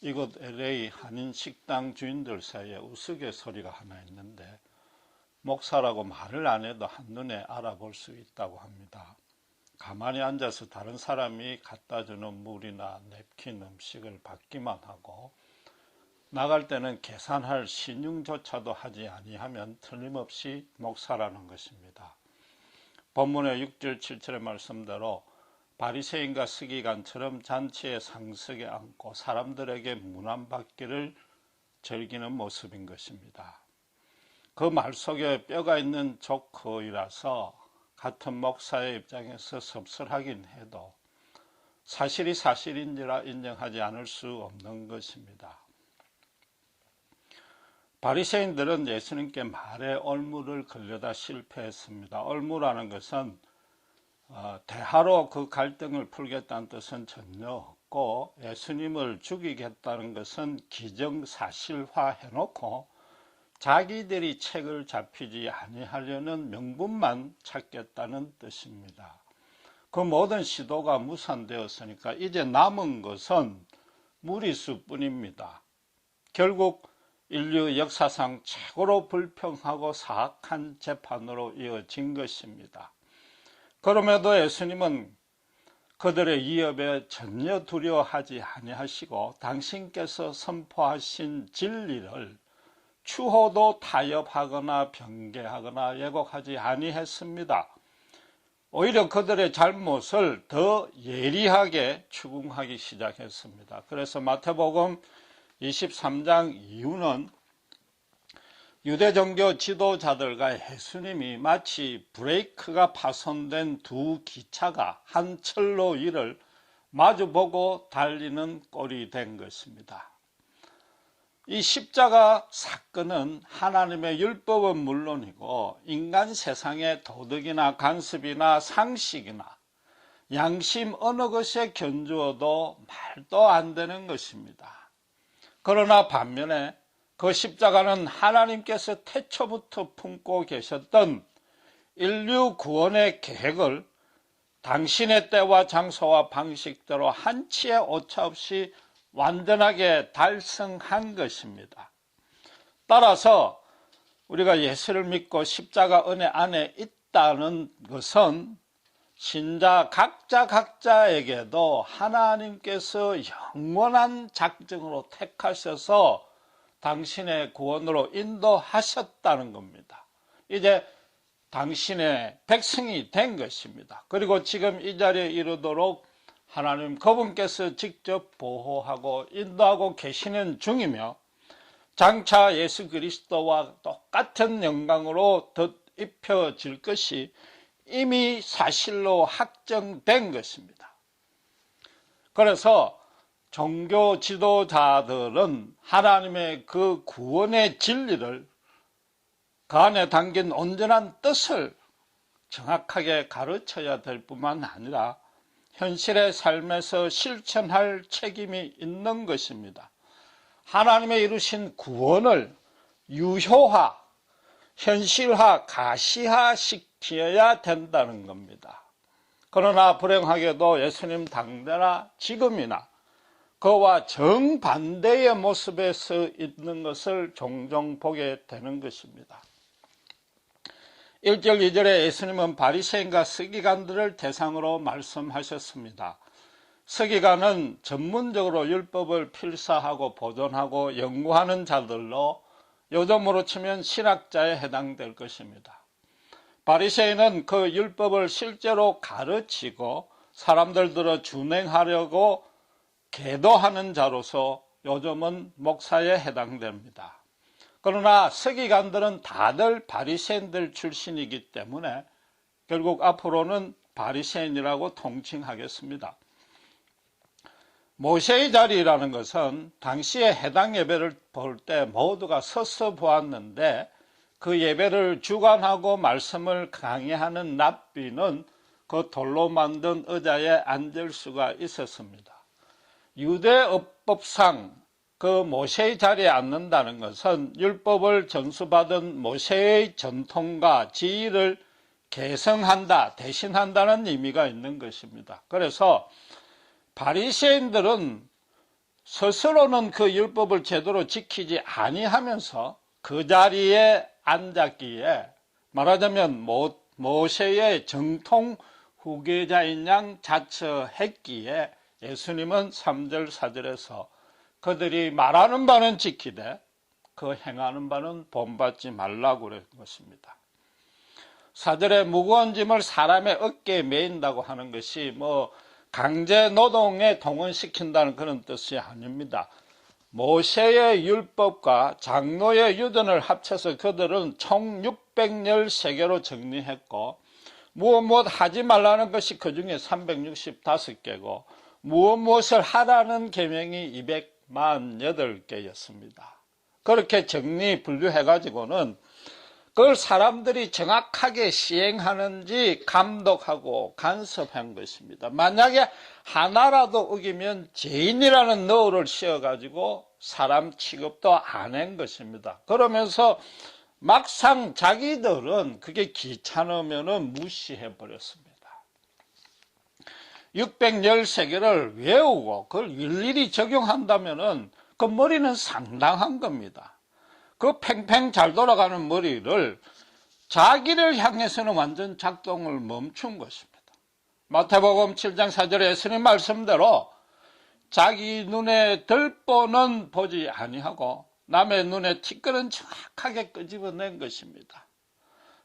이곳 LA 한인식당 주인들 사이에 우스갯소리가 하나 있는데 목사라고 말을 안 해도 한눈에 알아볼 수 있다고 합니다. 가만히 앉아서 다른 사람이 갖다주는 물이나 냅킨 음식을 받기만 하고 나갈 때는 계산할 신용조차도 하지 아니하면 틀림없이 목사라는 것입니다. 본문의 6절 7절의 말씀대로 바리새인과 서기관처럼 잔치의 상석에 앉고 사람들에게 문안받기를 즐기는 모습인 것입니다. 그 말 속에 뼈가 있는 조커이라서 같은 목사의 입장에서 섭섭하긴 해도 사실이 사실인지라 인정하지 않을 수 없는 것입니다. 바리새인들은 예수님께 말의 올무를 걸려다 실패했습니다. 올무라는 것은 대화로 그 갈등을 풀겠다는 뜻은 전혀 없고 예수님을 죽이겠다는 것은 기정사실화해놓고 자기들이 책을 잡히지 아니하려는 명분만 찾겠다는 뜻입니다. 그 모든 시도가 무산되었으니까 이제 남은 것은 무리수뿐입니다. 결국 인류 역사상 최고로 불평하고 사악한 재판으로 이어진 것입니다. 그럼에도 예수님은 그들의 위협에 전혀 두려워하지 아니하시고 당신께서 선포하신 진리를 추호도 타협하거나 변개하거나 왜곡하지 아니했습니다. 오히려 그들의 잘못을 더 예리하게 추궁하기 시작했습니다. 그래서 마태복음 23장 이후는 유대종교 지도자들과 예수님이 마치 브레이크가 파손된 두 기차가 한 철로 위를 마주보고 달리는 꼴이 된 것입니다. 이 십자가 사건은 하나님의 율법은 물론이고 인간 세상의 도덕이나 간섭이나 상식이나 양심 어느 것에 견주어도 말도 안 되는 것입니다. 그러나 반면에 그 십자가는 하나님께서 태초부터 품고 계셨던 인류 구원의 계획을 당신의 때와 장소와 방식대로 한치의 오차 없이 완전하게 달성한 것입니다. 따라서 우리가 예수를 믿고 십자가 은혜 안에 있다는 것은 신자 각자에게도 하나님께서 영원한 작정으로 택하셔서 당신의 구원으로 인도하셨다는 겁니다. 이제 당신의 백성이 된 것입니다. 그리고 지금 이 자리에 이르도록 하나님 그분께서 직접 보호하고 인도하고 계시는 중이며 장차 예수 그리스도와 똑같은 영광으로 덧입혀질 것이 이미 사실로 확정된 것입니다. 그래서 종교 지도자들은 하나님의 그 구원의 진리를 그 안에 담긴 온전한 뜻을 정확하게 가르쳐야 될 뿐만 아니라 현실의 삶에서 실천할 책임이 있는 것입니다. 하나님의 이루신 구원을 유효화, 현실화, 가시화시켜야 된다는 겁니다. 그러나 불행하게도 예수님 당대나 지금이나 그와 정반대의 모습에 서 있는 것을 종종 보게 되는 것입니다. 1절 2절에 예수님은 바리새인과 서기관들을 대상으로 말씀하셨습니다. 서기관은 전문적으로 율법을 필사하고 보존하고 연구하는 자들로 요즘으로 치면 신학자에 해당될 것입니다. 바리새인은 그 율법을 실제로 가르치고 사람들들을 준행하려고 계도하는 자로서 요즘은 목사에 해당됩니다. 그러나 서기관들은 다들 바리새인들 출신이기 때문에 결국 앞으로는 바리새인이라고 통칭하겠습니다. 모세의 자리라는 것은 당시에 해당 예배를 볼 때 모두가 서서 보았는데 그 예배를 주관하고 말씀을 강의하는 랍비는 그 돌로 만든 의자에 앉을 수가 있었습니다. 유대법상 그 모세의 자리에 앉는다는 것은 율법을 전수받은 모세의 전통과 지위를 계승한다, 대신한다는 의미가 있는 것입니다. 그래서 바리새인들은 스스로는 그 율법을 제대로 지키지 아니하면서 그 자리에 앉았기에, 말하자면 모세의 정통 후계자인 양 자처했기에, 예수님은 3절 4절에서 그들이 말하는 바는 지키되 그 행하는 바는 본받지 말라고 그런 것입니다. 4절에 무거운 짐을 사람의 어깨에 메인다고 하는 것이 강제 노동에 동원시킨다는 그런 뜻이 아닙니다. 모세의 율법과 장로의 유전을 합쳐서 그들은 총 613개로 정리했고, 무엇 하지 말라는 것이 그 중에 365개고 무엇을 하라는 계명이 248개였습니다. 그렇게 정리 분류해가지고는 그걸 사람들이 정확하게 시행하는지 감독하고 간섭한 것입니다. 만약에 하나라도 어기면 죄인이라는 너울을 씌워가지고 사람 취급도 안 한 것입니다. 그러면서 막상 자기들은 그게 귀찮으면 무시해버렸습니다. 613개를 외우고 그걸 일일이 적용한다면 그 머리는 상당한 겁니다. 그 팽팽 잘 돌아가는 머리를 자기를 향해서는 완전 작동을 멈춘 것입니다. 마태복음 7장 4절에 예수님 말씀대로 자기 눈에 들보는 보지 아니하고 남의 눈에 티끌은 정확하게 끄집어낸 것입니다.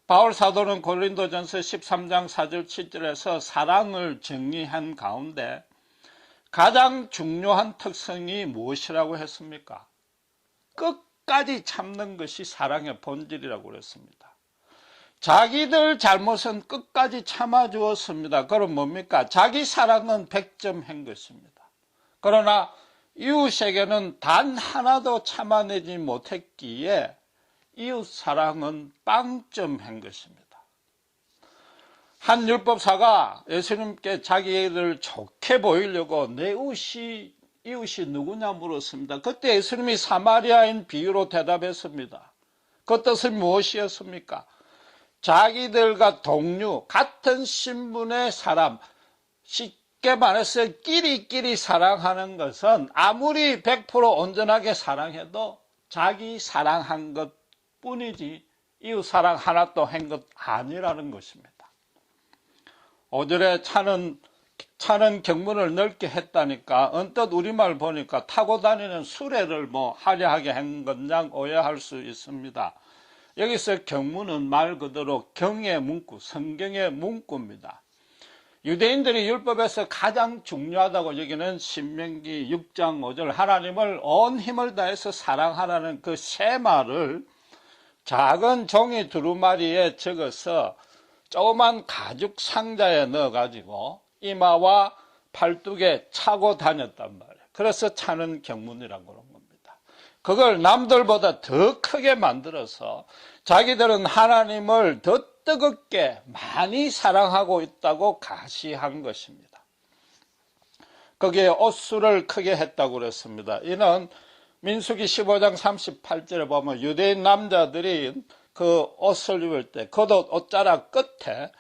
바울 사도는 고린도전서 13장 4절 7절에서 사랑을 정리한 가운데 가장 중요한 특성이 무엇이라고 했습니까? 끝까지 참는 것이 사랑의 본질이라고 그랬습니다. 자기들 잘못은 끝까지 참아주었습니다. 그럼 뭡니까? 자기 사랑은 100점 한 것입니다. 그러나 이웃에게는 단 하나도 참아내지 못했기에 이웃 사랑은 빵점 한 것입니다. 한 율법사가 예수님께 자기를 좋게 보이려고 내 이웃이 누구냐 물었습니다. 그때 예수님이 사마리아인 비유로 대답했습니다. 그 뜻은 무엇이었습니까? 자기들과 동료, 같은 신분의 사람, 쉽게 말해서 끼리끼리 사랑하는 것은 아무리 100% 온전하게 사랑해도 자기 사랑한 것 뿐이지 이웃 사랑 하나도 한 것 아니라는 것입니다. 5절에 차는 경문을 넓게 했다니까 언뜻 우리말 보니까 타고 다니는 수레를 화려하게 한 것양 오해할 수 있습니다. 여기서 경문은 말 그대로 경의 문구, 성경의 문구입니다. 유대인들이 율법에서 가장 중요하다고 여기는 신명기 6장 5절 하나님을 온 힘을 다해서 사랑하라는 그 세 말을 작은 종이 두루마리에 적어서 조그만 가죽 상자에 넣어가지고 이마와 팔뚝에 차고 다녔단 말이에요. 그래서 차는 경문이라고 그런 겁니다. 그걸 남들보다 더 크게 만들어서 자기들은 하나님을 더 뜨겁게 많이 사랑하고 있다고 가시한 것입니다. 거기에 옷수를 크게 했다고 그랬습니다. 이는 민수기 15장 38절에 보면 유대인 남자들이 그 옷을 입을 때 겉옷 옷자락 끝에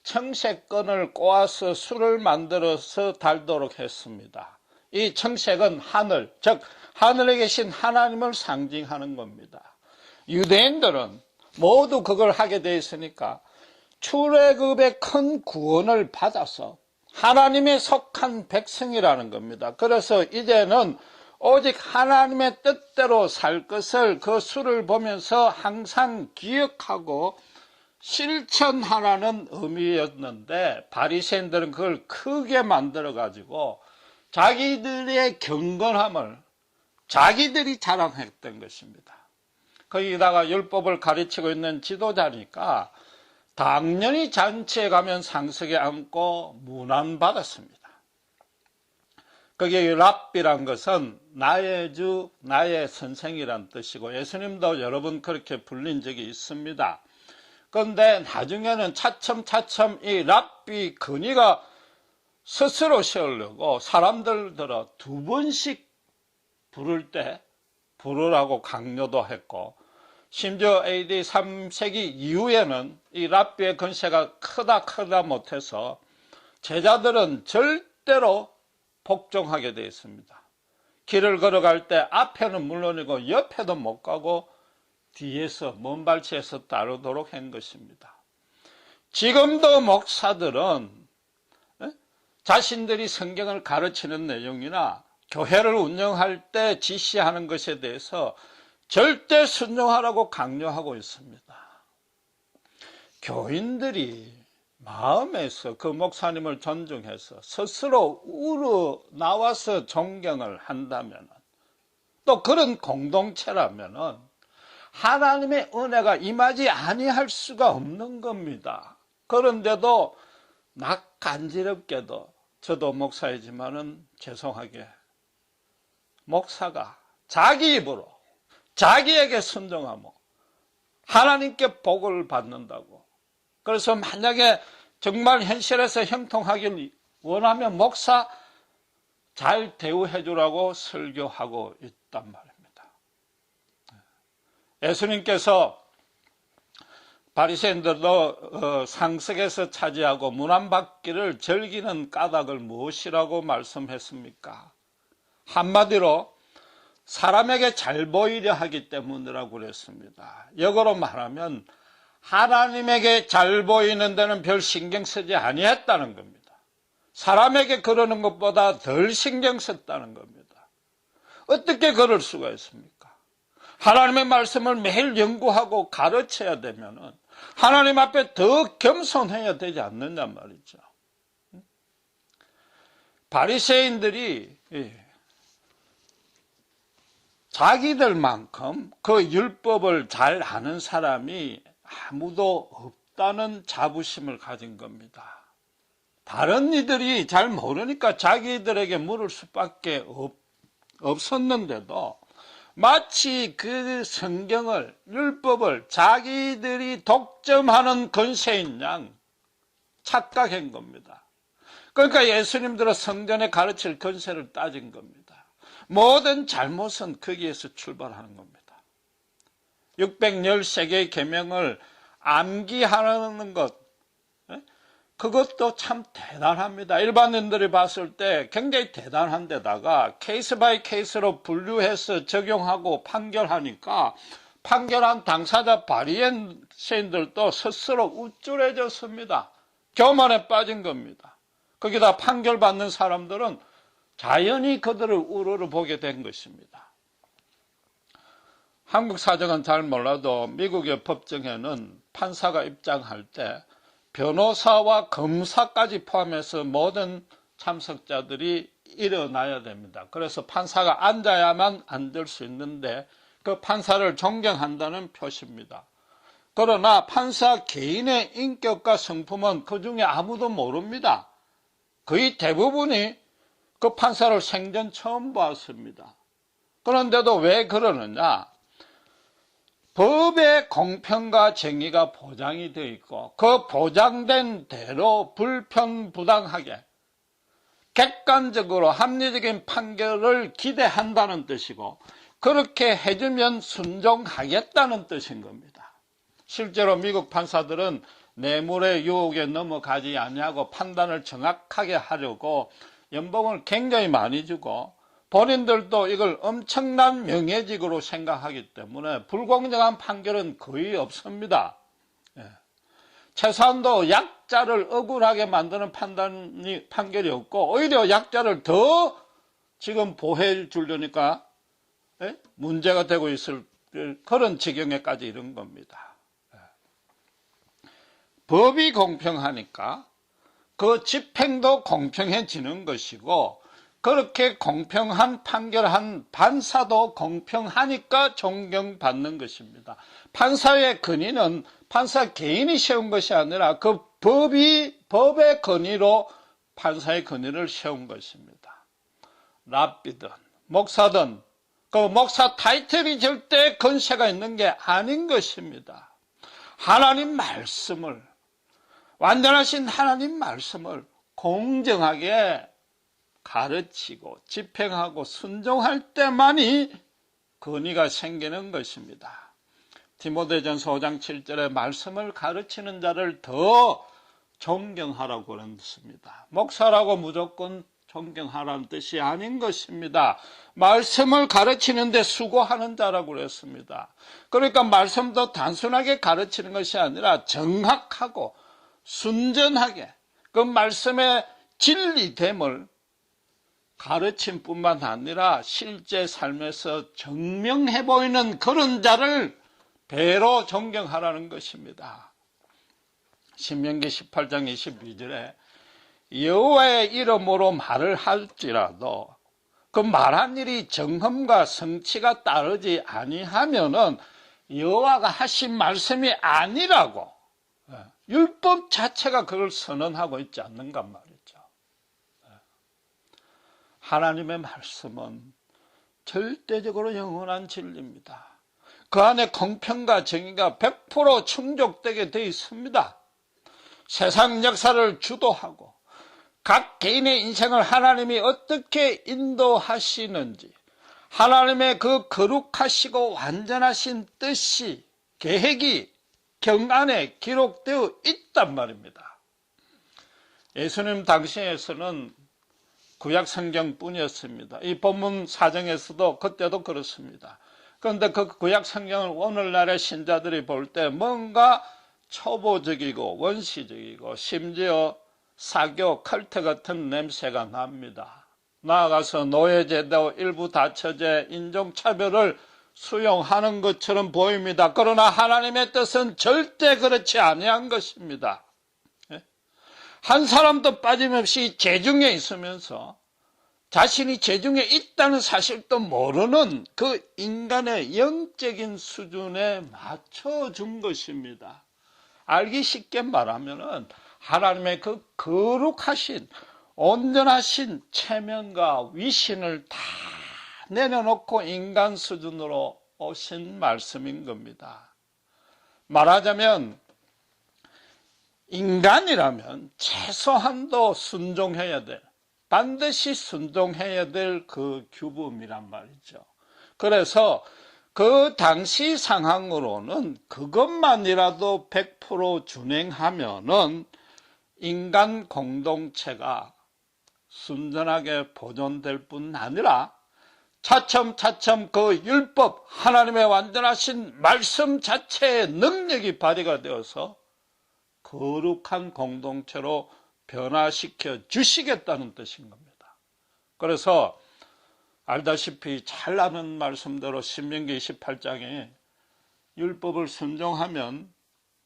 청색끈을 꼬아서 술을 만들어서 달도록 했습니다. 이 청색은 하늘, 즉 하늘에 계신 하나님을 상징하는 겁니다. 유대인들은 모두 그걸 하게 되어 있으니까 출애굽의 큰 구원을 받아서 하나님에 속한 백성이라는 겁니다. 그래서 이제는 오직 하나님의 뜻대로 살 것을 그 수를 보면서 항상 기억하고 실천하라는 의미였는데 바리새인들은 그걸 크게 만들어 가지고 자기들의 경건함을 자기들이 자랑했던 것입니다. 거기다가 율법을 가르치고 있는 지도자니까 당연히 잔치에 가면 상석에 앉고 문안받았습니다. 거기에 랍비란 것은 나의 주, 나의 선생이란 뜻이고 예수님도 여러 번 그렇게 불린 적이 있습니다. 그런데 나중에는 차츰차츰 이 랍비 근위가 스스로 세우려고 사람들 들어 2번씩 부를 때 부르라고 강요도 했고 심지어 AD 3세기 이후에는 이 랍비의 권세가 크다 못해서 제자들은 절대로 복종하게 되어 있습니다. 길을 걸어갈 때 앞에는 물론이고 옆에도 못 가고 뒤에서 먼발치에서 따르도록 한 것입니다. 지금도 목사들은 자신들이 성경을 가르치는 내용이나 교회를 운영할 때 지시하는 것에 대해서 절대 순종하라고 강요하고 있습니다. 교인들이 마음에서 그 목사님을 존중해서 스스로 우러나와서 존경을 한다면, 또 그런 공동체라면 하나님의 은혜가 임하지 아니할 수가 없는 겁니다. 그런데도 낯간지럽게도 저도 목사이지만은 죄송하게 목사가 자기 입으로 자기에게 순종하며 하나님께 복을 받는다고, 그래서 만약에 정말 현실에서 형통하길 원하면 목사 잘 대우해 주라고 설교하고 있단 말입니다. 예수님께서 바리새인들도 상석에서 차지하고 문 안 받기를 즐기는 까닭을 무엇이라고 말씀했습니까? 한마디로 사람에게 잘 보이려 하기 때문이라고 그랬습니다. 역으로 말하면 하나님에게 잘 보이는 데는 별 신경 쓰지 아니했다는 겁니다. 사람에게 그러는 것보다 덜 신경 썼다는 겁니다. 어떻게 그럴 수가 있습니까? 하나님의 말씀을 매일 연구하고 가르쳐야 되면은 하나님 앞에 더 겸손해야 되지 않느냐 말이죠. 바리새인들이 자기들만큼 그 율법을 잘 아는 사람이 아무도 없다는 자부심을 가진 겁니다. 다른 이들이 잘 모르니까 자기들에게 물을 수밖에 없었는데도 마치 그 성경을, 율법을 자기들이 독점하는 권세인 양 착각한 겁니다. 그러니까 예수님들은 성전에 가르칠 권세를 따진 겁니다. 모든 잘못은 거기에서 출발하는 겁니다. 613개의 계명을 암기하는 것, 그것도 참 대단합니다. 일반인들이 봤을 때 굉장히 대단한 데다가 케이스 바이 케이스로 분류해서 적용하고 판결하니까 판결한 당사자 바리새인들도 스스로 우쭐해졌습니다. 교만에 빠진 겁니다. 거기다 판결받는 사람들은 자연히 그들을 우러러보게 된 것입니다. 한국 사정은 잘 몰라도 미국의 법정에는 판사가 입장할 때 변호사와 검사까지 포함해서 모든 참석자들이 일어나야 됩니다. 그래서 판사가 앉아야만 앉을 수 있는데 그 판사를 존경한다는 표시입니다. 그러나 판사 개인의 인격과 성품은 그 중에 아무도 모릅니다. 거의 대부분이 그 판사를 생전 처음 보았습니다. 그런데도 왜 그러느냐? 법의 공평과 정의가 보장이 되어 있고 그 보장된 대로 불편부당하게 객관적으로 합리적인 판결을 기대한다는 뜻이고, 그렇게 해주면 순종하겠다는 뜻인 겁니다. 실제로 미국 판사들은 뇌물의 유혹에 넘어가지 아니하고 판단을 정확하게 하려고 연봉을 굉장히 많이 주고 본인들도 이걸 엄청난 명예직으로 생각하기 때문에 불공정한 판결은 거의 없습니다. 최소한도 약자를 억울하게 만드는 판결이 없고 오히려 약자를 더 지금 보호해 주려니까 문제가 되고 있을 그런 지경에까지 이른 겁니다. 법이 공평하니까 그 집행도 공평해지는 것이고, 그렇게 공평한 판결한 판사도 공평하니까 존경받는 것입니다. 판사의 권위는 판사 개인이 세운 것이 아니라 그 법의 권위로 판사의 권위를 세운 것입니다. 랍비든 목사든 그 목사 타이틀이 절대 권세가 있는 게 아닌 것입니다. 하나님 말씀을, 완전하신 하나님 말씀을 공정하게 가르치고 집행하고 순종할 때만이 권위가 생기는 것입니다. 디모데전서 5장 7절에 말씀을 가르치는 자를 더 존경하라고 그랬습니다. 목사라고 무조건 존경하라는 뜻이 아닌 것입니다. 말씀을 가르치는데 수고하는 자라고 그랬습니다. 그러니까 말씀도 단순하게 가르치는 것이 아니라 정확하고 순전하게 그 말씀의 진리됨을 가르침 뿐만 아니라 실제 삶에서 증명해 보이는 그런 자를 배로 존경하라는 것입니다. 신명기 18장 22절에 여호와의 이름으로 말을 할지라도 그 말한 일이 정함과 성취가 따르지 아니하면은 여호와가 하신 말씀이 아니라고 율법 자체가 그걸 선언하고 있지 않는가 말이죠. 하나님의 말씀은 절대적으로 영원한 진리입니다. 그 안에 공평과 정의가 100% 충족되게 되어 있습니다. 세상 역사를 주도하고 각 개인의 인생을 하나님이 어떻게 인도하시는지 하나님의 그 거룩하시고 완전하신 뜻이 계획이 경안에 기록되어 있단 말입니다. 예수님 당시에서는 구약 성경뿐이었습니다. 이 본문 사정에서도 그때도 그렇습니다. 그런데 그 구약 성경을 오늘날의 신자들이 볼 때 뭔가 초보적이고 원시적이고 심지어 사교 컬트 같은 냄새가 납니다. 나아가서 노예제도 일부 다처제 인종차별을 수용하는 것처럼 보입니다. 그러나 하나님의 뜻은 절대 그렇지 아니한 것입니다. 한 사람도 빠짐없이 죄중에 있으면서 자신이 죄중에 있다는 사실도 모르는 그 인간의 영적인 수준에 맞춰준 것입니다. 알기 쉽게 말하면은 하나님의 그 거룩하신 온전하신 체면과 위신을 다 내려놓고 인간 수준으로 오신 말씀인 겁니다. 말하자면 인간이라면 최소한도 순종해야 될, 반드시 순종해야 될 그 규범이란 말이죠. 그래서 그 당시 상황으로는 그것만이라도 100% 준행하면은 인간 공동체가 순전하게 보존될 뿐 아니라 차츰차츰 그 율법, 하나님의 완전하신 말씀 자체의 능력이 발휘가 되어서 거룩한 공동체로 변화시켜 주시겠다는 뜻인 겁니다. 그래서 알다시피 잘 아는 말씀대로 신명기 28장에 율법을 순종하면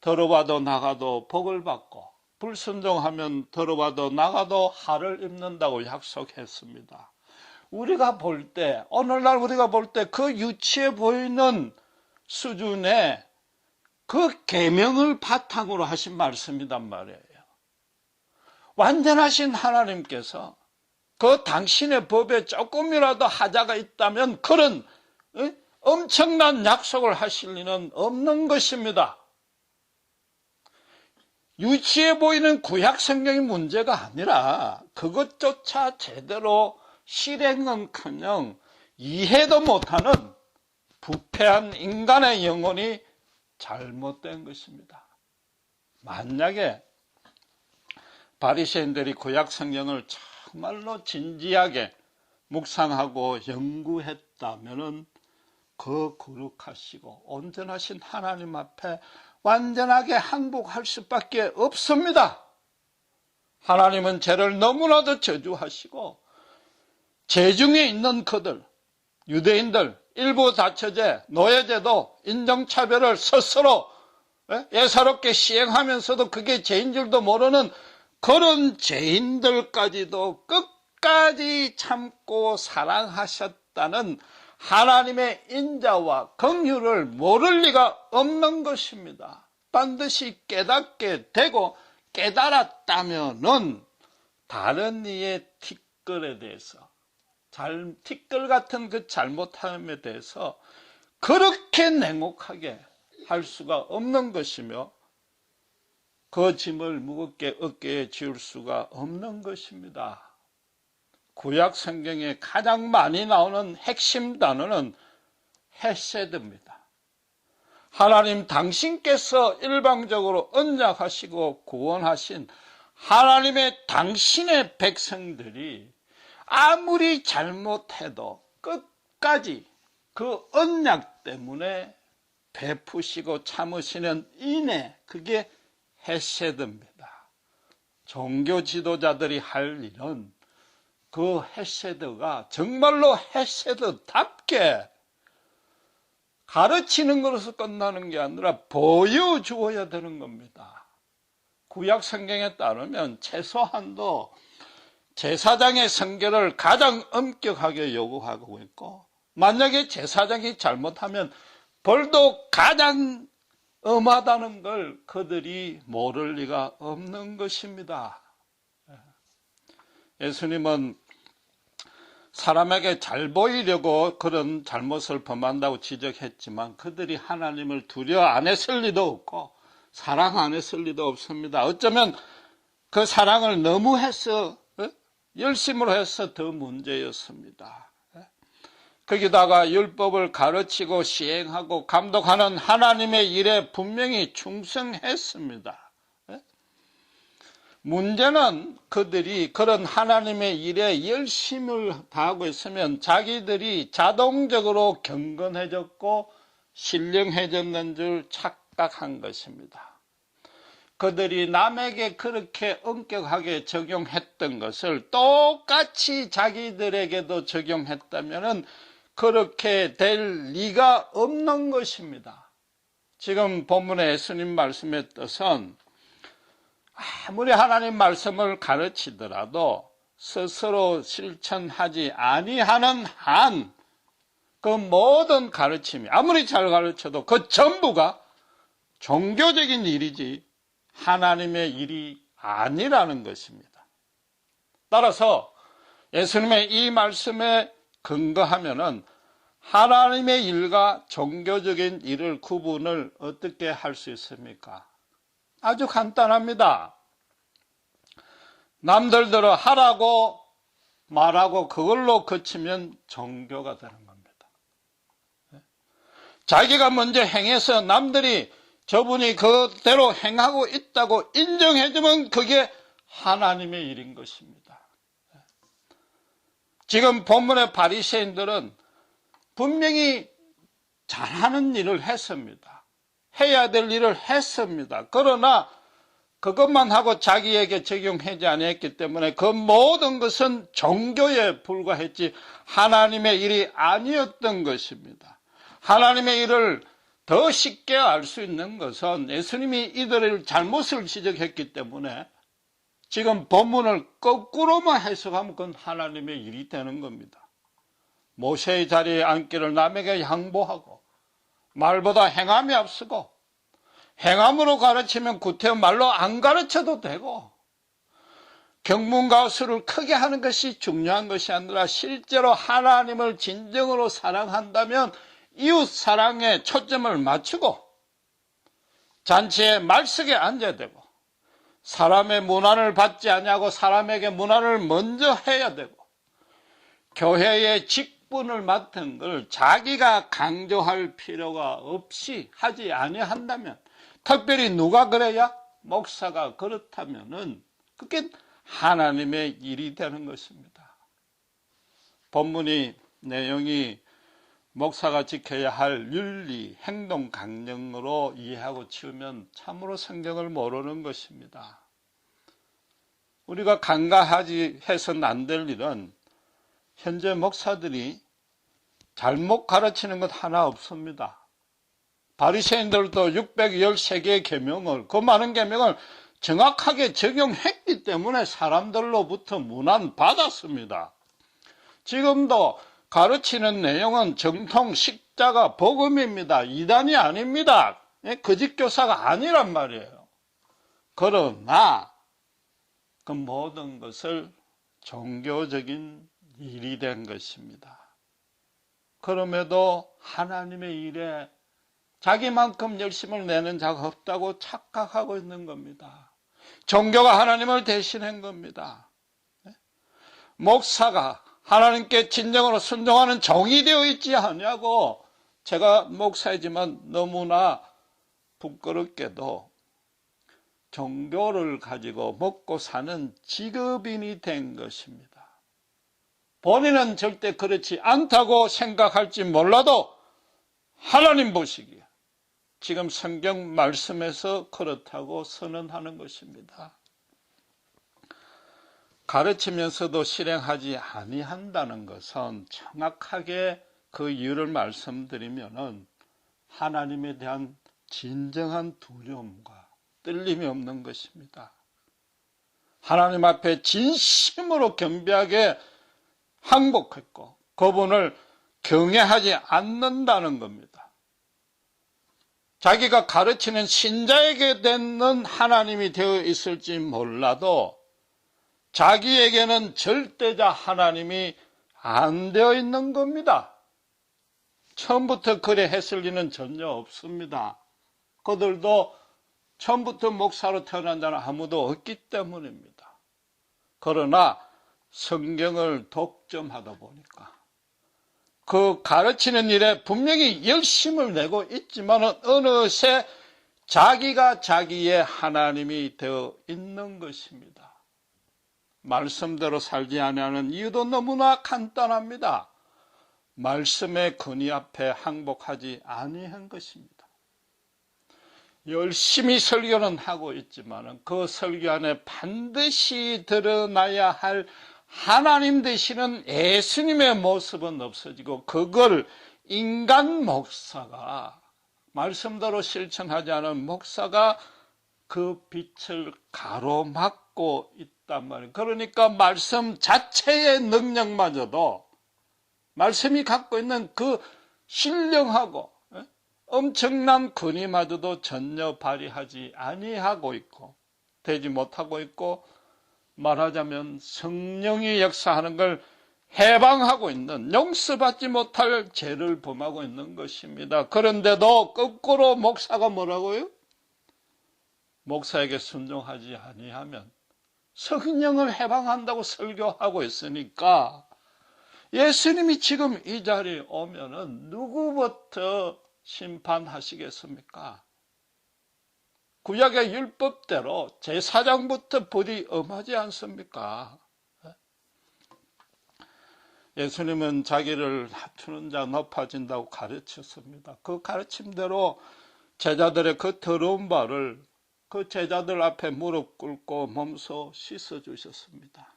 들어봐도 나가도 복을 받고 불순종하면 들어봐도 나가도 할을 입는다고 약속했습니다. 우리가 볼 때, 오늘날 우리가 볼 때 그 유치해 보이는 수준의 그 계명을 바탕으로 하신 말씀이란 말이에요. 완전하신 하나님께서 그 당신의 법에 조금이라도 하자가 있다면 그런 엄청난 약속을 하실 리는 없는 것입니다. 유치해 보이는 구약 성경이 문제가 아니라 그것조차 제대로 실행은커녕 이해도 못하는 부패한 인간의 영혼이 잘못된 것입니다. 만약에 바리새인들이 구약 성경을 정말로 진지하게 묵상하고 연구했다면은 그 거룩하시고 온전하신 하나님 앞에 완전하게 항복할 수밖에 없습니다. 하나님은 죄를 너무나도 저주하시고 죄 중에 있는 그들, 유대인들, 일부 다처제, 노예제도, 인종차별을 스스로 예사롭게 시행하면서도 그게 죄인 줄도 모르는 그런 죄인들까지도 끝까지 참고 사랑하셨다는 하나님의 인자와 긍휼을 모를 리가 없는 것입니다. 반드시 깨닫게 되고 깨달았다면은 다른 이의 티끌에 대해서 티끌 같은 그 잘못함에 대해서 그렇게 냉혹하게 할 수가 없는 것이며 그 짐을 무겁게 어깨에 지울 수가 없는 것입니다. 구약 성경에 가장 많이 나오는 핵심 단어는 헤세드입니다. 하나님 당신께서 일방적으로 언약하시고 구원하신 하나님의 당신의 백성들이 아무리 잘못해도 끝까지 그 언약 때문에 베푸시고 참으시는 인애, 그게 헤세드입니다. 종교 지도자들이 할 일은 그 헤세드가 정말로 헤세드답게 가르치는 것으로 끝나는 게 아니라 보여주어야 되는 겁니다. 구약 성경에 따르면 최소한도 제사장의 성결을 가장 엄격하게 요구하고 있고, 만약에 제사장이 잘못하면 벌도 가장 엄하다는 걸 그들이 모를 리가 없는 것입니다. 예수님은 사람에게 잘 보이려고 그런 잘못을 범한다고 지적했지만 그들이 하나님을 두려워 안 했을 리도 없고 사랑 안 했을 리도 없습니다. 어쩌면 그 사랑을 너무 해서 열심으로 해서 더 문제였습니다. 거기다가 율법을 가르치고 시행하고 감독하는 하나님의 일에 분명히 충성했습니다. 문제는 그들이 그런 하나님의 일에 열심을 다하고 있으면 자기들이 자동적으로 경건해졌고 신령해졌는 줄 착각한 것입니다. 그들이 남에게 그렇게 엄격하게 적용했던 것을 똑같이 자기들에게도 적용했다면 그렇게 될 리가 없는 것입니다. 지금 본문의 예수님 말씀의 뜻은 아무리 하나님 말씀을 가르치더라도 스스로 실천하지 아니하는 한 그 모든 가르침이 아무리 잘 가르쳐도 그 전부가 종교적인 일이지 하나님의 일이 아니라는 것입니다. 따라서 예수님의 이 말씀에 근거하면은 하나님의 일과 종교적인 일을 구분을 어떻게 할 수 있습니까? 아주 간단합니다. 남들대로 하라고 말하고 그걸로 그치면 종교가 되는 겁니다. 자기가 먼저 행해서 남들이 저분이 그대로 행하고 있다고 인정해주면 그게 하나님의 일인 것입니다. 지금 본문의 바리새인들은 분명히 잘하는 일을 했습니다. 해야 될 일을 했습니다. 그러나 그것만 하고 자기에게 적용하지 않았기 때문에 그 모든 것은 종교에 불과했지 하나님의 일이 아니었던 것입니다. 하나님의 일을 더 쉽게 알 수 있는 것은 예수님이 이들의 잘못을 지적했기 때문에 지금 본문을 거꾸로만 해석하면 그건 하나님의 일이 되는 겁니다. 모세의 자리에 앉기를 남에게 양보하고 말보다 행함이 앞서고 행함으로 가르치면 구태여 말로 안 가르쳐도 되고 경문과 수를 크게 하는 것이 중요한 것이 아니라 실제로 하나님을 진정으로 사랑한다면 이웃 사랑에 초점을 맞추고 잔치에 말석에 앉아야 되고 사람의 문안을 받지 아니하고 사람에게 문안을 먼저 해야 되고 교회의 직분을 맡은 걸 자기가 강조할 필요가 없이 하지 아니한다면 특별히 누가 그래야? 목사가 그렇다면은 그게 하나님의 일이 되는 것입니다. 본문이 내용이 목사가 지켜야 할 윤리, 행동 강령으로 이해하고 치우면 참으로 성경을 모르는 것입니다. 우리가 간과하지 해서는 안 될 일은 현재 목사들이 잘못 가르치는 것 하나 없습니다. 바리새인들도 613개의 계명을, 그 많은 계명을 정확하게 적용했기 때문에 사람들로부터 문안 받았습니다. 지금도 가르치는 내용은 정통 십자가 복음입니다. 이단이 아닙니다. 거짓 교사가 아니란 말이에요. 그러나 그 모든 것을 종교적인 일이 된 것입니다. 그럼에도 하나님의 일에 자기만큼 열심을 내는 자가 없다고 착각하고 있는 겁니다. 종교가 하나님을 대신한 겁니다. 목사가 하나님께 진정으로 순종하는 종이 되어 있지 않냐고 제가 목사이지만 너무나 부끄럽게도 종교를 가지고 먹고 사는 직업인이 된 것입니다. 본인은 절대 그렇지 않다고 생각할지 몰라도 하나님 보시기에 지금 성경 말씀에서 그렇다고 선언하는 것입니다. 가르치면서도 실행하지 아니한다는 것은 정확하게 그 이유를 말씀드리면은 하나님에 대한 진정한 두려움과 떨림이 없는 것입니다. 하나님 앞에 진심으로 겸비하게 항복했고 그분을 경외하지 않는다는 겁니다. 자기가 가르치는 신자에게 되는 하나님이 되어 있을지 몰라도 자기에게는 절대자 하나님이 안 되어 있는 겁니다. 처음부터 그래 했을 리는 전혀 없습니다. 그들도 처음부터 목사로 태어난 자는 아무도 없기 때문입니다. 그러나 성경을 독점하다 보니까 그 가르치는 일에 분명히 열심을 내고 있지만 어느새 자기가 자기의 하나님이 되어 있는 것입니다. 말씀대로 살지 아니하는 이유도 너무나 간단합니다. 말씀의 근위 앞에 항복하지 아니한 것입니다. 열심히 설교는 하고 있지만 그 설교 안에 반드시 드러나야 할 하나님 되시는 예수님의 모습은 없어지고 그걸 인간 목사가 말씀대로 실천하지 않은 목사가 그 빛을 가로막고 있단 말이에요. 그러니까 말씀 자체의 능력마저도 말씀이 갖고 있는 그 신령하고 엄청난 근위마저도 전혀 발휘하지 아니하고 있고 되지 못하고 있고 말하자면 성령이 역사하는 걸 해방하고 있는 용서받지 못할 죄를 범하고 있는 것입니다. 그런데도 거꾸로 목사가 뭐라고요? 목사에게 순종하지 아니하면 성령을 해방한다고 설교하고 있으니까 예수님이 지금 이 자리에 오면은 누구부터 심판하시겠습니까? 구약의 율법대로 제사장부터 불이 엄하지 않습니까? 예수님은 자기를 낮추는 자 높아진다고 가르쳤습니다. 그 가르침대로 제자들의 그 더러운 발을 그 제자들 앞에 무릎 꿇고 몸소 씻어주셨습니다.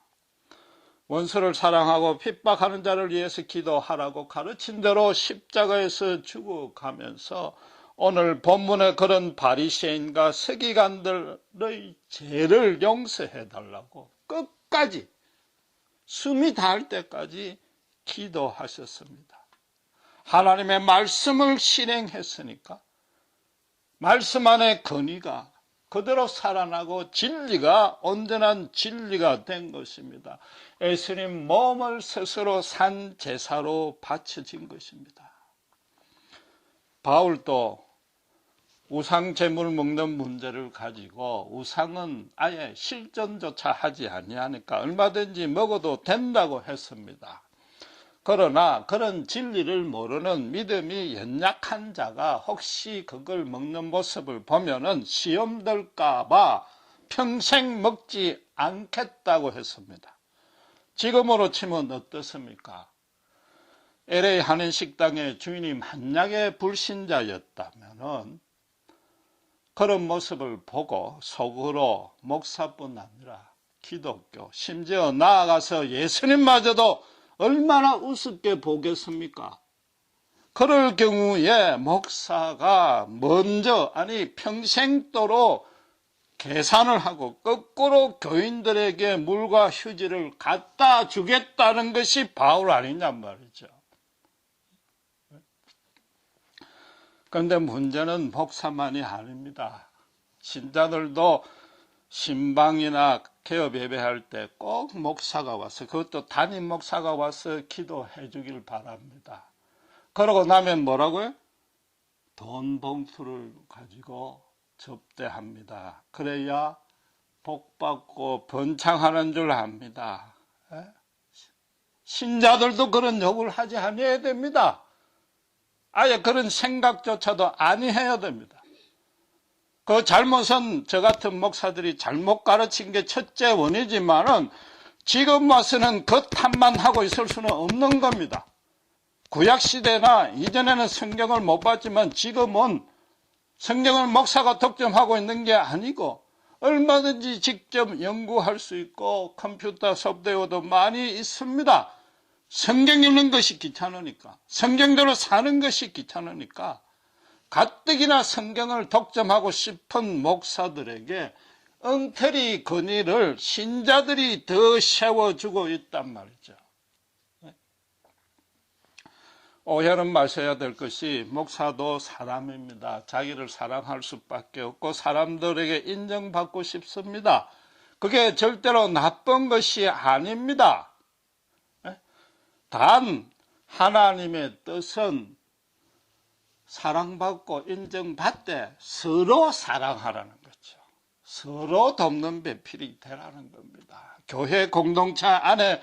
원수를 사랑하고 핍박하는 자를 위해서 기도하라고 가르친 대로 십자가에서 죽어가면서 오늘 본문의 그런 바리새인과 서기관들의 죄를 용서해달라고 끝까지 숨이 닿을 때까지 기도하셨습니다. 하나님의 말씀을 실행했으니까 말씀 안에 근위가 그대로 살아나고 진리가 온전한 진리가 된 것입니다. 예수님 몸을 스스로 산 제사로 바쳐진 것입니다. 바울도 우상 제물 먹는 문제를 가지고 우상은 아예 실존조차 하지 아니하니까 얼마든지 먹어도 된다고 했습니다. 그러나 그런 진리를 모르는 믿음이 연약한 자가 혹시 그걸 먹는 모습을 보면은 시험 들까봐 평생 먹지 않겠다고 했습니다. 지금으로 치면 어떻습니까? LA 한인식당의 주인이 만약에 불신자였다면은 그런 모습을 보고 속으로 목사뿐 아니라 기독교, 심지어 나아가서 예수님마저도 얼마나 우습게 보겠습니까? 그럴 경우에 목사가 먼저 평생도록 계산을 하고 거꾸로 교인들에게 물과 휴지를 갖다 주겠다는 것이 바울 아니냔 말이죠. 그런데 문제는 목사만이 아닙니다. 신자들도 신방이나 개업 예배할 때 꼭 목사가 와서 그것도 담임 목사가 와서 기도해 주길 바랍니다. 그러고 나면 뭐라고요? 돈 봉투를 가지고 접대합니다. 그래야 복받고 번창하는 줄 압니다. 신자들도 그런 욕을 하지 아니해야 됩니다. 아예 그런 생각조차도 아니해야 됩니다. 그 잘못은 저 같은 목사들이 잘못 가르친 게 첫째 원이지만은 지금 와서는 그 탓만 하고 있을 수는 없는 겁니다. 구약시대나 이전에는 성경을 못 봤지만 지금은 성경을 목사가 독점하고 있는 게 아니고 얼마든지 직접 연구할 수 있고 컴퓨터 소프트웨어도 많이 있습니다. 성경 읽는 것이 귀찮으니까, 성경대로 사는 것이 귀찮으니까 가뜩이나 성경을 독점하고 싶은 목사들에게 엉터리 건의를 신자들이 더 세워주고 있단 말이죠. 오해는 마셔야 될 것이 목사도 사람입니다. 자기를 사랑할 수밖에 없고 사람들에게 인정받고 싶습니다. 그게 절대로 나쁜 것이 아닙니다. 단 하나님의 뜻은 사랑받고 인정받되 서로 사랑하라는 거죠. 서로 돕는 배필이 되라는 겁니다. 교회 공동체 안에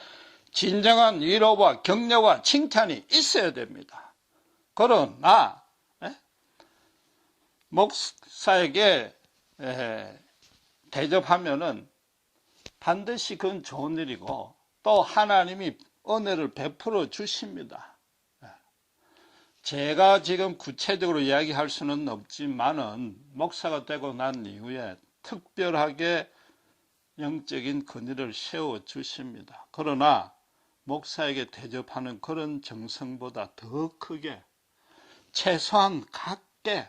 진정한 위로와 격려와 칭찬이 있어야 됩니다. 그러나 목사에게 대접하면은 반드시 그건 좋은 일이고 또 하나님이 은혜를 베풀어 주십니다. 제가 지금 구체적으로 이야기할 수는 없지만은 목사가 되고 난 이후에 특별하게 영적인 권위를 세워 주십니다. 그러나 목사에게 대접하는 그런 정성보다 더 크게 최소한 각계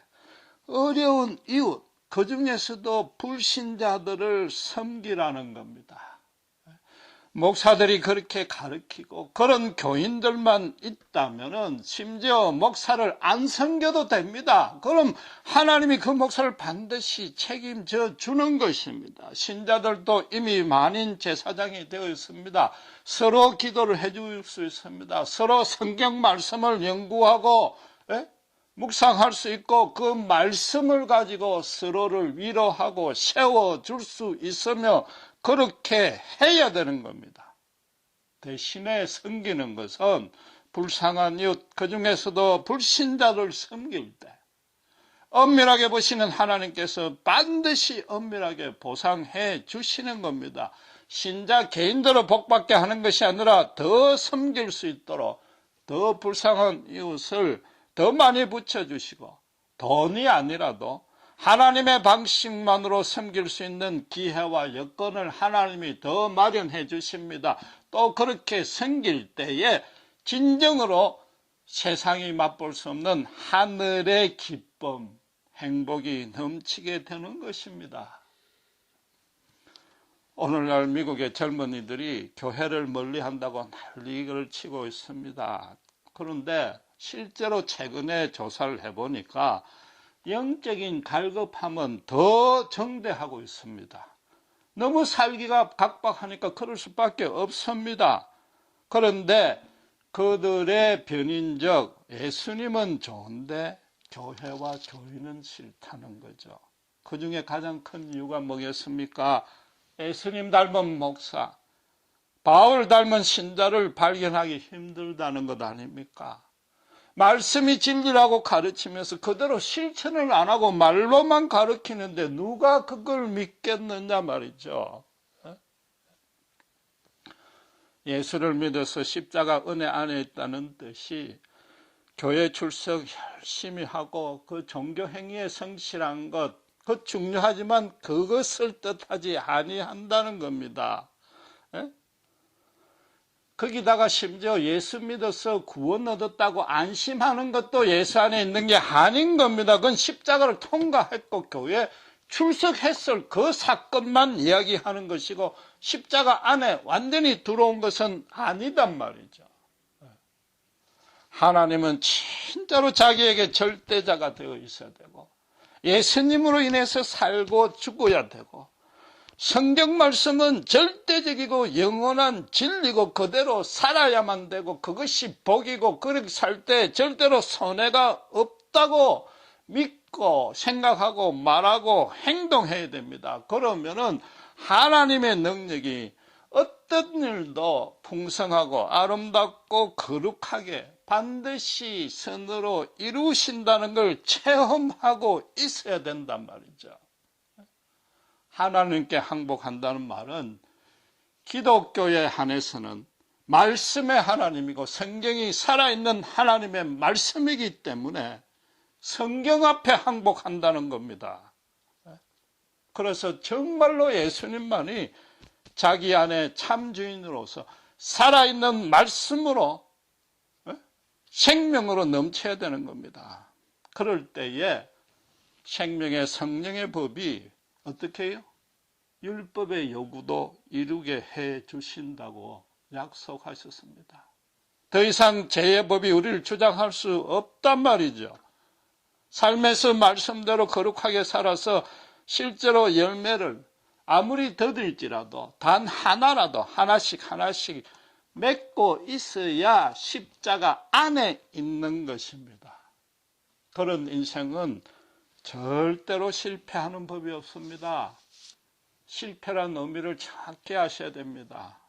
어려운 이웃, 그 중에서도 불신자들을 섬기라는 겁니다. 목사들이 그렇게 가르치고 그런 교인들만 있다면은 심지어 목사를 안 섬겨도 됩니다. 그럼 하나님이 그 목사를 반드시 책임져 주는 것입니다. 신자들도 이미 만인 제사장이 되어 있습니다. 서로 기도를 해줄 수 있습니다. 서로 성경 말씀을 연구하고 묵상할 수 있고 그 말씀을 가지고 서로를 위로하고 세워줄 수 있으며 그렇게 해야 되는 겁니다. 대신에 섬기는 것은 불쌍한 이웃, 그 중에서도 불신자를 섬길 때 엄밀하게 보시는 하나님께서 반드시 엄밀하게 보상해 주시는 겁니다. 신자 개인들을 복받게 하는 것이 아니라 더 섬길 수 있도록 더 불쌍한 이웃을 더 많이 붙여주시고 돈이 아니라도 하나님의 방식만으로 섬길 수 있는 기회와 여건을 하나님이 더 마련해 주십니다. 또 그렇게 섬길 때에 진정으로 세상이 맛볼 수 없는 하늘의 기쁨, 행복이 넘치게 되는 것입니다. 오늘날 미국의 젊은이들이 교회를 멀리한다고 난리를 치고 있습니다. 그런데 실제로 최근에 조사를 해보니까 영적인 갈급함은 더 정대하고 있습니다. 너무 살기가 각박하니까 그럴 수밖에 없습니다. 그런데 그들의 변인적 예수님은 좋은데 교회와 교인은 싫다는 거죠. 그 중에 가장 큰 이유가 뭐겠습니까? 예수님 닮은 목사, 바울 닮은 신자를 발견하기 힘들다는 것 아닙니까? 말씀이 진리라고 가르치면서 그대로 실천을 안 하고 말로만 가르치는데 누가 그걸 믿겠느냐 말이죠. 예수를 믿어서 십자가 은혜 안에 있다는 뜻이 교회 출석 열심히 하고 그 종교 행위에 성실한 것, 그 중요하지만 그것을 뜻하지 아니한다는 겁니다. 거기다가 심지어 예수 믿어서 구원 얻었다고 안심하는 것도 예수 안에 있는 게 아닌 겁니다. 그건 십자가를 통과했고 교회에 출석했을 그 사건만 이야기하는 것이고 십자가 안에 완전히 들어온 것은 아니단 말이죠. 하나님은 진짜로 자기에게 절대자가 되어 있어야 되고 예수님으로 인해서 살고 죽어야 되고 성경 말씀은 절대적이고 영원한 진리고 그대로 살아야만 되고 그것이 복이고 그렇게 살 때 절대로 손해가 없다고 믿고 생각하고 말하고 행동해야 됩니다. 그러면은 하나님의 능력이 어떤 일도 풍성하고 아름답고 거룩하게 반드시 선으로 이루신다는 걸 체험하고 있어야 된단 말이죠. 하나님께 항복한다는 말은 기독교에 한해서는 말씀의 하나님이고 성경이 살아있는 하나님의 말씀이기 때문에 성경 앞에 항복한다는 겁니다. 그래서 정말로 예수님만이 자기 안에 참주인으로서 살아있는 말씀으로 생명으로 넘쳐야 되는 겁니다. 그럴 때에 생명의 성령의 법이 어떻게 해요? 율법의 요구도 이루게 해 주신다고 약속하셨습니다. 더 이상 죄의 법이 우리를 주장할 수 없단 말이죠. 삶에서 말씀대로 거룩하게 살아서 실제로 열매를 아무리 더딜지라도 단 하나라도 하나씩 맺고 있어야 십자가 안에 있는 것입니다. 그런 인생은 절대로 실패하는 법이 없습니다. 실패란 의미를 정확히 아셔야 됩니다.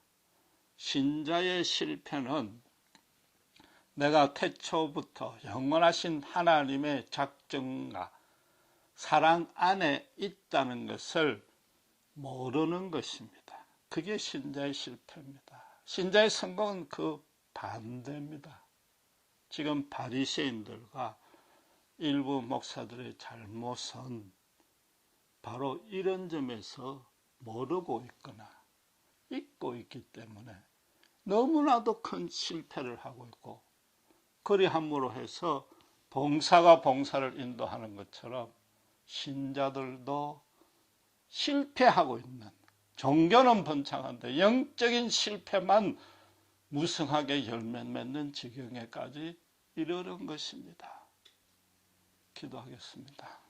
신자의 실패는 내가 태초부터 영원하신 하나님의 작정과 사랑 안에 있다는 것을 모르는 것입니다. 그게 신자의 실패입니다. 신자의 성공은 그 반대입니다. 지금 바리새인들과 일부 목사들의 잘못은 바로 이런 점에서 모르고 있거나 잊고 있기 때문에 너무나도 큰 실패를 하고 있고, 그리함으로 해서 봉사가 봉사를 인도하는 것처럼 신자들도 실패하고 있는, 종교는 번창한데 영적인 실패만 무성하게 열매 맺는 지경에까지 이르는 것입니다. 기도하겠습니다.